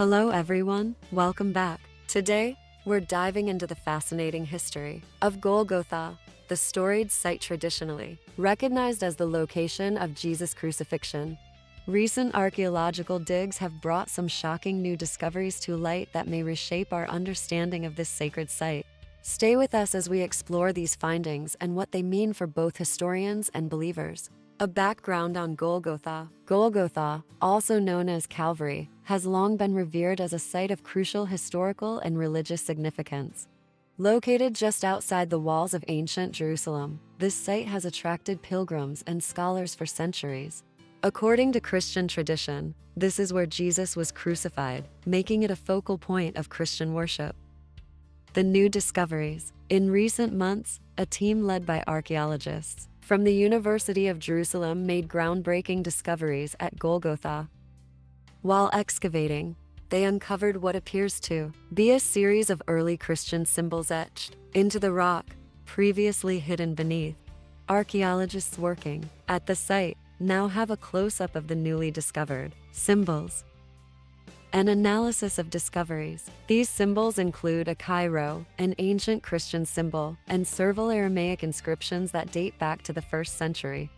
Hello everyone, welcome back. Today, we're diving into the fascinating history of Golgotha, the storied site traditionally recognized as the location of Jesus' crucifixion. Recent archaeological digs have brought some shocking new discoveries to light that may reshape our understanding of this sacred site. Stay with us as we explore these findings and what they mean for both historians and believers. A background on Golgotha. Golgotha, also known as Calvary, has long been revered as a site of crucial historical and religious significance. Located just outside the walls of ancient Jerusalem, this site has attracted pilgrims and scholars for centuries. According to Christian tradition, this is where Jesus was crucified, making it a focal point of Christian worship. The new discoveries. In recent months, a team led by archaeologists from the University of Jerusalem made groundbreaking discoveries at Golgotha. While excavating, they uncovered what appears to be a series of early Christian symbols etched into the rock, previously hidden beneath. Archaeologists working at the site now have a close-up of the newly discovered symbols. An analysis of discoveries. These symbols include a Cairo, an ancient Christian symbol, and several Aramaic inscriptions that date back to the 1st century.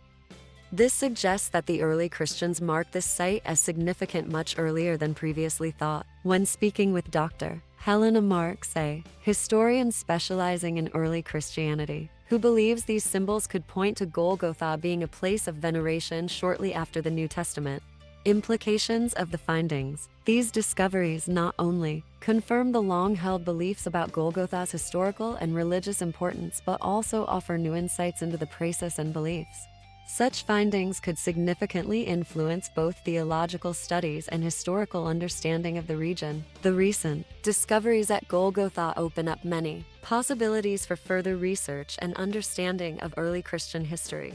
This suggests that the early Christians marked this site as significant much earlier than previously thought. When speaking with Dr. Helena Marks, a historian specializing in early Christianity, who believes these symbols could point to Golgotha being a place of veneration shortly after the New Testament. Implications of the findings. These discoveries not only confirm the long-held beliefs about Golgotha's historical and religious importance, but also offer new insights into the praxis and beliefs. Such findings could significantly influence both theological studies and historical understanding of the region. The recent discoveries at Golgotha open up many possibilities for further research and understanding of early Christian history.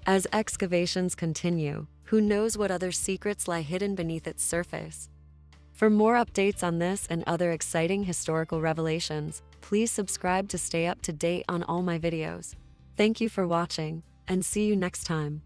As excavations continue, who knows what other secrets lie hidden beneath its surface? For more updates on this and other exciting historical revelations, please subscribe to stay up to date on all my videos. Thank you for watching, and see you next time.